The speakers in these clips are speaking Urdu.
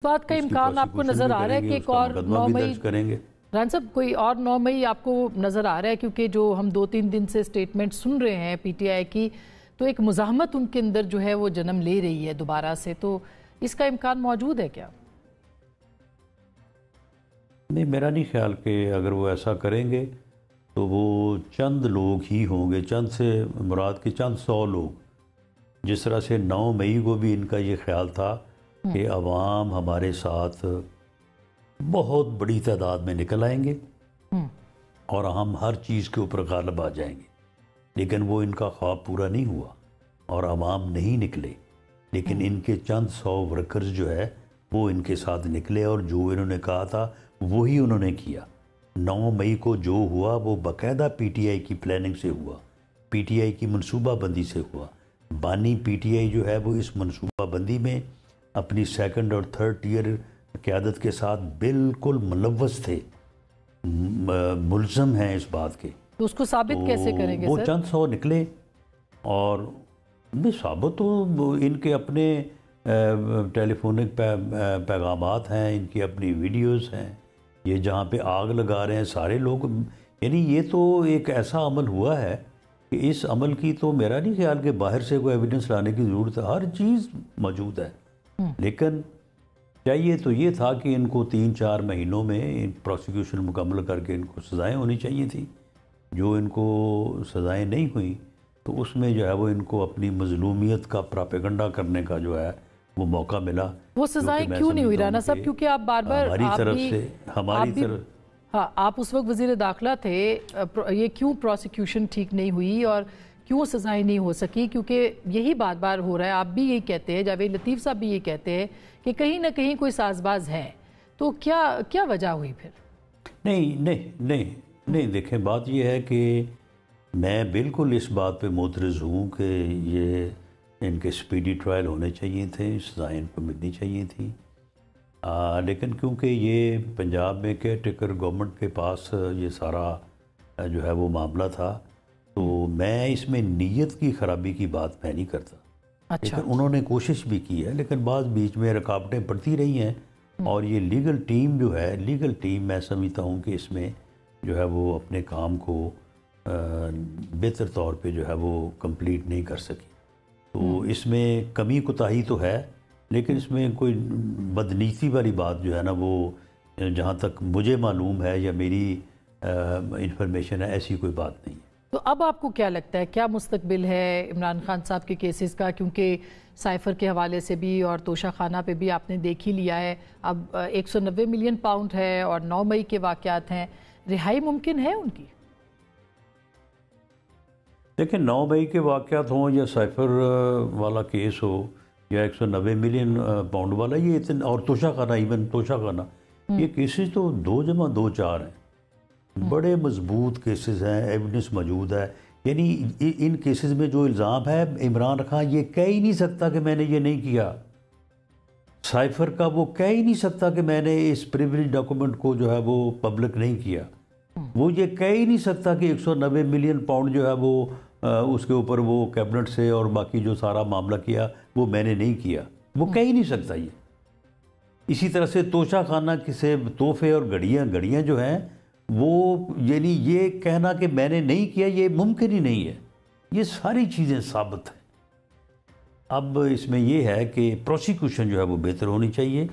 بات کا امکان آپ کو نظر آ رہا ہے کہ ایک اور 9 مئی کریں گے؟ ران صاحب کوئی اور 9 مئی آپ کو نظر آ رہا ہے؟ کیونکہ جو ہم 2-3 دن سے سٹیٹمنٹ سن رہے ہیں پی ٹی آئی کی، تو ایک مزاحمت ان کے اندر جو ہے وہ جنم لے رہی ہے دوبارہ سے، تو اس کا امکان موجود ہے کیا؟ نہیں، میرا نہیں خیال کہ اگر وہ ایسا کریں گے تو وہ چند لوگ ہی ہوں گے، چند سے مراد کے چند 100 لوگ۔ جس طرح سے 9 مئی کو بھی ان کا یہ خیال تھا کہ عوام ہمارے ساتھ بہت بڑی تعداد میں نکل آئیں گے اور ہم ہر چیز کے اوپر غالب آ جائیں گے، لیکن وہ ان کا خواب پورا نہیں ہوا اور عوام نہیں نکلے، لیکن ان کے چند 100 ورکرز جو ہے وہ ان کے ساتھ نکلے اور جو انہوں نے کہا تھا وہی انہوں نے کیا۔ 9 مئی کو جو ہوا وہ باقاعدہ پی ٹی آئی کی پلاننگ سے ہوا، پی ٹی آئی کی منصوبہ بندی سے ہوا۔ بانی پی ٹی آئی جو ہے وہ اس منصوبہ بندی میں اپنی 2nd اور 3rd ٹیئر قیادت کے ساتھ بالکل ملوث تھے، ملزم ہیں اس بات کے۔ تو اس کو ثابت کیسے کریں گے وہ سر؟ چند 100 نکلے اور ثابت تو ان کے اپنے ٹیلی فونک پیغامات ہیں، ان کی اپنی ویڈیوز ہیں، یہ جہاں پہ آگ لگا رہے ہیں سارے لوگ، یعنی یہ تو ایک ایسا عمل ہوا ہے کہ اس عمل کی تو میرا نہیں خیال کہ باہر سے کوئی ایویڈنس لانے کی ضرورت ہے، ہر چیز موجود ہے۔ لیکن چاہیے تو یہ تھا کہ ان کو 3-4 مہینوں میں پروسیکیوشن مکمل کر کے ان کو سزائیں ہونی چاہیے تھی، جو ان کو سزائیں نہیں ہوئیں تو اس میں جو ہے وہ ان کو اپنی مظلومیت کا پراپیگنڈا کرنے کا جو ہے وہ موقع ملا۔ وہ سزائیں کیوں نہیں ہوئی رانا صاحب؟ کیونکہ آپ بار بار ہماری طرف ہاں آپ اس وقت وزیر داخلہ تھے، یہ کیوں پروسیکیوشن ٹھیک نہیں ہوئی اور کیوں سزائیں نہیں ہو سکی؟ کیونکہ یہی بار بار ہو رہا ہے، آپ بھی یہی کہتے ہیں، جاوید لطیف صاحب بھی یہ کہتے ہیں کہ کہیں نہ کہیں کوئی ساز باز ہے، تو کیا وجہ ہوئی پھر؟ نہیں دیکھیں، بات یہ ہے کہ میں بالکل اس بات پہ معترض ہوں کہ یہ ان کے سپیڈی ٹرائل ہونے چاہیے تھے، سزائیں ان کو ملنی چاہیے تھیں، لیکن کیونکہ یہ پنجاب میں کیئر ٹیکر گورنمنٹ کے پاس یہ سارا جو ہے وہ معاملہ تھا، تو میں اس میں نیت کی خرابی کی بات میں نہیں کرتا۔ لیکن انہوں نے کوشش بھی کی ہے، لیکن بعض بیچ میں رکاوٹیں پڑتی رہی ہیں، اور یہ لیگل ٹیم جو ہے، لیگل ٹیم میں سمجھتا ہوں کہ اس میں جو ہے وہ اپنے کام کو بہتر طور پہ جو ہے وہ کمپلیٹ نہیں کر سکی، تو اس میں کمی کوتاہی تو ہے، لیکن اس میں کوئی بدنیتی والی بات جو ہے نا، وہ جہاں تک مجھے معلوم ہے یا میری انفارمیشن ہے، ایسی کوئی بات نہیں ہے۔ تو اب آپ کو کیا لگتا ہے کیا مستقبل ہے عمران خان صاحب کے کیسز کا؟ کیونکہ سائفر کے حوالے سے بھی اور توشہ خانہ پہ بھی آپ نے دیکھ ہی لیا ہے، اب 190 ملین پاؤنڈ ہے اور 9 مئی کے واقعات ہیں، رہائی ممکن ہے ان کی؟ دیکھیں، 9 مئی کے واقعات ہوں یا سائفر والا کیس ہو یا 190 ملین پاؤنڈ والا، یہ اور توشہ خانہ، ایون توشہ خانہ، یہ کیسز تو 2 × 2 4 ہیں، بڑے مضبوط کیسز ہیں، ایویڈنس موجود ہے۔ یعنی ان کیسز میں جو الزام ہے، عمران خان یہ کہہ ہی نہیں سکتا کہ میں نے یہ نہیں کیا، سائفر کا وہ کہہ ہی نہیں سکتا کہ میں نے اس پریویلیج ڈاکومنٹ کو جو ہے وہ پبلک نہیں کیا، وہ یہ کہہ ہی نہیں سکتا کہ 190 ملین پاؤنڈ جو ہے وہ اس کے اوپر وہ کیبنٹ سے اور باقی جو سارا معاملہ کیا وہ میں نے نہیں کیا، وہ کہہ ہی نہیں سکتا یہ۔ اسی طرح سے توشہ خانہ سے تحفے اور گھڑیاں جو ہیں، وہ یعنی یہ کہنا کہ میں نے نہیں کیا یہ ممکن ہی نہیں ہے، یہ ساری چیزیں ثابت ہیں۔ اب اس میں یہ ہے کہ پروسیکیوشن جو ہے وہ بہتر ہونی چاہیے،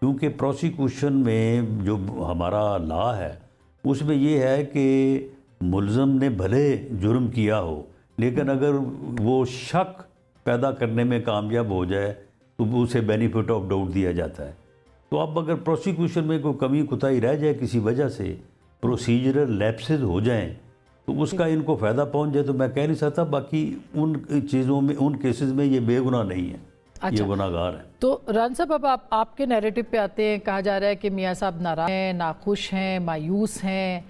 کیونکہ پروسیکیوشن میں جو ہمارا لا ہے اس میں یہ ہے کہ ملزم نے بھلے جرم کیا ہو، لیکن اگر وہ شک پیدا کرنے میں کامیاب ہو جائے تو اسے بینیفٹ آف ڈاؤٹ دیا جاتا ہے۔ تو اب اگر پروسیکیوشن میں کوئی کمی کوتاہی رہ جائے کسی وجہ سے، پروسیجرل لیپسز ہو جائیں تو اس کا ان کو فائدہ پہنچ جائے، تو میں کہہ نہیں سکتا، باقی ان چیزوں میں، ان کیسز میں یہ بے گناہ نہیں ہے، یہ گناہ گار ہیں۔ تو ران صاحب اب آپ کے نیریٹو پہ آتے ہیں، کہا جا رہا ہے کہ میاں صاحب ناراض ہیں، ناخوش ہیں، مایوس ہیں،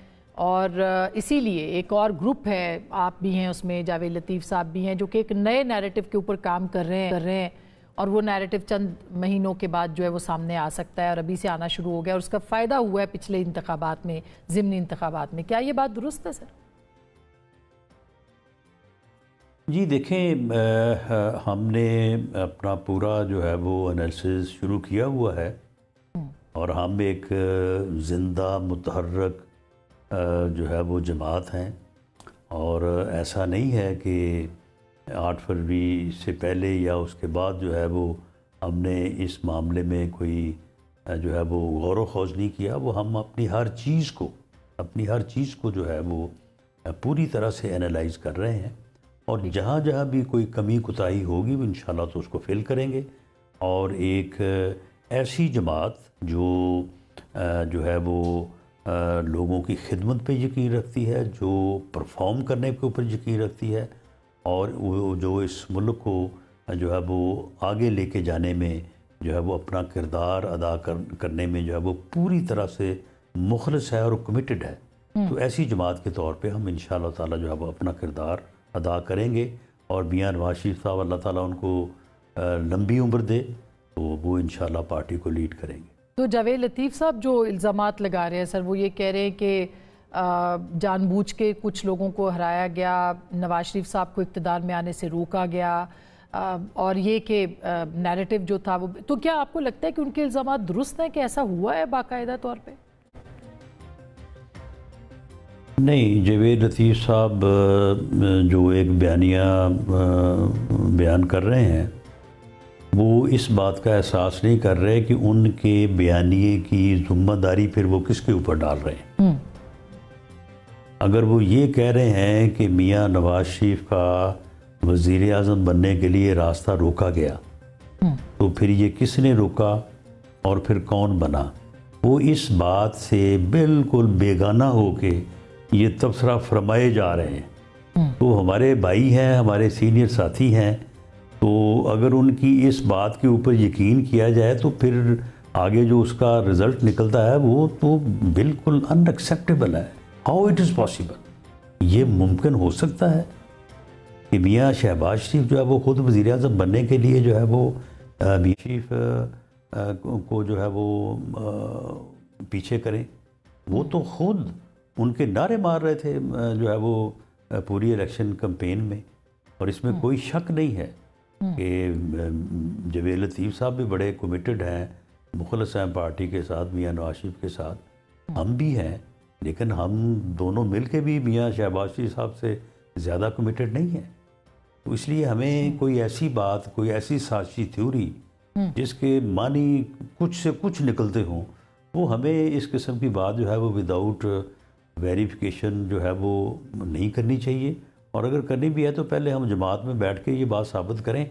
اور اسی لیے ایک اور گروپ ہے، آپ بھی ہیں اس میں، جاوید لطیف صاحب بھی ہیں، جو کہ ایک نئے نیریٹو کے اوپر کام کر رہے ہیں، اور وہ نیریٹو چند مہینوں کے بعد جو ہے وہ سامنے آ سکتا ہے، اور ابھی سے آنا شروع ہو گیا، اور اس کا فائدہ ہوا ہے پچھلے انتخابات میں، ضمنی انتخابات میں۔ کیا یہ بات درست ہے سر؟ جی دیکھیں، ہم نے اپنا پورا جو ہے وہ انالیسز شروع کیا ہوا ہے، اور ہم ایک زندہ متحرک جو ہے وہ جماعت ہیں، اور ایسا نہیں ہے کہ 8 فروری سے پہلے یا اس کے بعد جو ہے وہ ہم نے اس معاملے میں کوئی جو ہے وہ غور و خوض نہیں کیا۔ وہ ہم اپنی ہر چیز کو جو ہے وہ پوری طرح سے انالائز کر رہے ہیں، اور جہاں جہاں بھی کوئی کمی کوتاہی ہوگی وہ انشاءاللہ تو اس کو فل کریں گے، اور ایک ایسی جماعت جو ہے وہ لوگوں کی خدمت پہ یقین رکھتی ہے، جو پرفارم کرنے کے اوپر یقین رکھتی ہے، اور وہ جو اس ملک کو جو ہے وہ آگے لے کے جانے میں جو ہے وہ اپنا کردار ادا کرنے میں جو ہے وہ پوری طرح سے مخلص ہے اور کمیٹڈ ہے۔ تو ایسی جماعت کے طور پہ ہم انشاءاللہ تعالی جو ہے وہ اپنا کردار ادا کریں گے، اور میاں نواز شریف صاحب اللہ تعالیٰ ان کو لمبی عمر دے تو وہ انشاءاللہ پارٹی کو لیڈ کریں گے۔ تو جاوید لطیف صاحب جو الزامات لگا رہے ہیں سر، وہ یہ کہہ رہے ہیں کہ جان بوجھ کے کچھ لوگوں کو ہرایا گیا، نواز شریف صاحب کو اقتدار میں آنے سے روکا گیا، اور یہ کہ نیریٹو جو تھا وہ، تو کیا آپ کو لگتا ہے کہ ان کے الزامات درست ہیں، کہ ایسا ہوا ہے باقاعدہ طور پہ؟ نہیں، جاوید لطیف صاحب جو ایک بیانیہ بیان کر رہے ہیں، وہ اس بات کا احساس نہیں کر رہے کہ ان کے بیانیے کی ذمہ داری پھر وہ کس کے اوپر ڈال رہے ہیں۔ اگر وہ یہ کہہ رہے ہیں کہ میاں نواز شریف کا وزیر اعظم بننے کے لیے راستہ روکا گیا، تو پھر یہ کس نے روکا اور پھر کون بنا؟ وہ اس بات سے بالکل بیگانہ ہو کے یہ تبصرہ فرمائے جا رہے ہیں۔ تو ہمارے بھائی ہیں، ہمارے سینئر ساتھی ہیں، تو اگر ان کی اس بات کے اوپر یقین کیا جائے تو پھر آگے جو اس کا رزلٹ نکلتا ہے وہ تو بالکل ان ایکسیپٹیبل ہے۔ How it is possible? یہ ممکن ہو سکتا ہے کہ میاں شہباز شریف جو ہے وہ خود وزیر اعظم بننے کے لیے جو ہے وہ میاں شریف کو جو ہے وہ پیچھے کریں؟ وہ تو خود ان کے نعرے مار رہے تھے جو ہے وہ پوری الیکشن کمپین میں، اور اس میں کوئی شک نہیں ہے کہ جاوید لطیف صاحب بھی بڑے کمیٹڈ ہیں، مخلص ہیں پارٹی کے ساتھ، میاں نواز شریف کے ساتھ ہم بھی ہیں، لیکن ہم دونوں مل کے بھی میاں شہباز شریف صاحب سے زیادہ کمیٹڈ نہیں ہیں۔ تو اس لیے ہمیں کوئی ایسی بات، کوئی ایسی سازشی تھیوری جس کے معنی کچھ سے کچھ نکلتے ہوں، وہ ہمیں اس قسم کی بات جو ہے وہ وداؤٹ ویریفیکیشن جو ہے وہ نہیں کرنی چاہیے، اور اگر کرنی بھی ہے تو پہلے ہم جماعت میں بیٹھ کے یہ بات ثابت کریں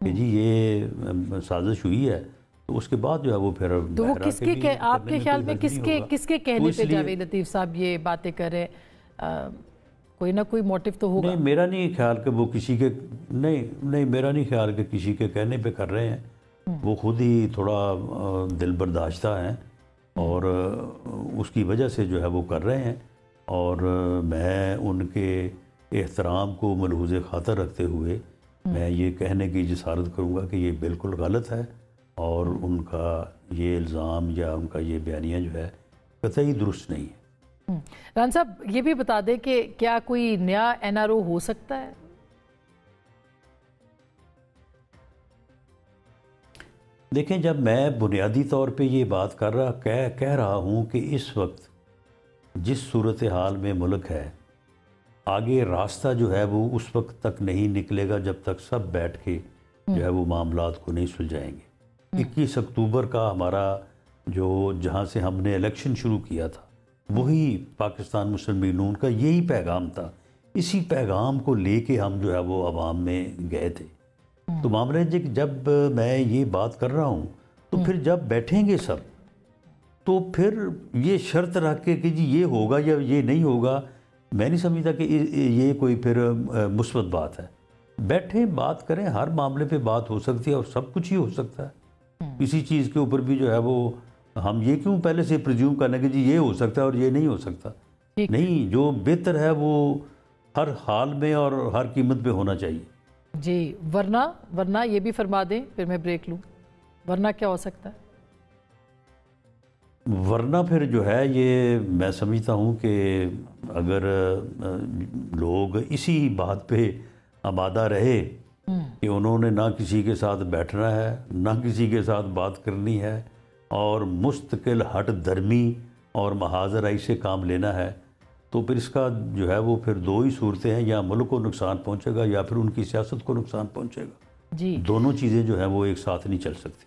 کہ جی یہ سازش ہوئی ہے، تو اس کے بعد جو ہے وہ پھر تو وہ کس کے آپ کے خیال میں کس کے کہنے پہ جاوید لطیف صاحب یہ باتیں کر رہے ہیں؟ کوئی نہ کوئی موٹیو تو ہوگا۔ نہیں، میرا نہیں خیال کہ وہ کسی کے میرا نہیں خیال کہ کسی کے کہنے پہ کر رہے ہیں، وہ خود ہی تھوڑا دل برداشتہ ہیں، اور اس کی وجہ سے جو ہے وہ کر رہے ہیں، اور میں ان کے احترام کو ملحوظ خاطر رکھتے ہوئے میں یہ کہنے کی جسارت کروں گا کہ یہ بالکل غلط ہے، اور ان کا یہ الزام یا ان کا یہ بیانیہ جو ہے قطعی درست نہیں ہے۔ ران صاحب یہ بھی بتا دیں کہ کیا کوئی نیا این آر او ہو سکتا ہے؟ دیکھیں، جب میں بنیادی طور پہ یہ بات کہہ رہا ہوں کہ اس وقت جس صورتحال میں ملک ہے، آگے راستہ جو ہے وہ اس وقت تک نہیں نکلے گا جب تک سب بیٹھ کے جو ہے وہ معاملات کو نہیں سلجھائیں گے۔ 21 اکتوبر کا ہمارا جہاں سے ہم نے الیکشن شروع کیا تھا، وہی پاکستان مسلم لیگ نون کا یہی پیغام تھا، اسی پیغام کو لے کے ہم جو ہے وہ عوام میں گئے تھے۔ تو معاملہ جب میں یہ بات کر رہا ہوں تو پھر جب بیٹھیں گے سب تو پھر یہ شرط رکھ کے کہ جی یہ ہوگا یا یہ نہیں ہوگا، میں نہیں سمجھتا کہ یہ کوئی پھر مثبت بات ہے۔ بیٹھیں، بات کریں، ہر معاملے پہ بات ہو سکتی ہے اور سب کچھ ہی ہو سکتا ہے۔ کسی چیز کے اوپر بھی جو ہے وہ ہم یہ کیوں پہلے سے پریزیوم کرنا کہ جی یہ ہو سکتا ہے اور یہ نہیں ہو سکتا؟ نہیں، جو بہتر ہے وہ ہر حال میں اور ہر قیمت پہ ہونا چاہیے۔ جی، ورنہ یہ بھی فرما دیں، پھر میں بریک لوں، ورنہ کیا ہو سکتا ہے؟ ورنہ پھر جو ہے یہ میں سمجھتا ہوں کہ اگر لوگ اسی بات پہ آمادہ رہے کہ انہوں نے نہ کسی کے ساتھ بیٹھنا ہے، نہ کسی کے ساتھ بات کرنی ہے، اور مستقل ہٹ درمی اور محاذ رائی سے کام لینا ہے تو پھر اس کا جو ہے وہ پھر دو ہی صورتیں ہیں، یا ملک کو نقصان پہنچے گا یا پھر ان کی سیاست کو نقصان پہنچے گا۔ جی دونوں چیزیں جو ہیں وہ ایک ساتھ نہیں چل سکتی۔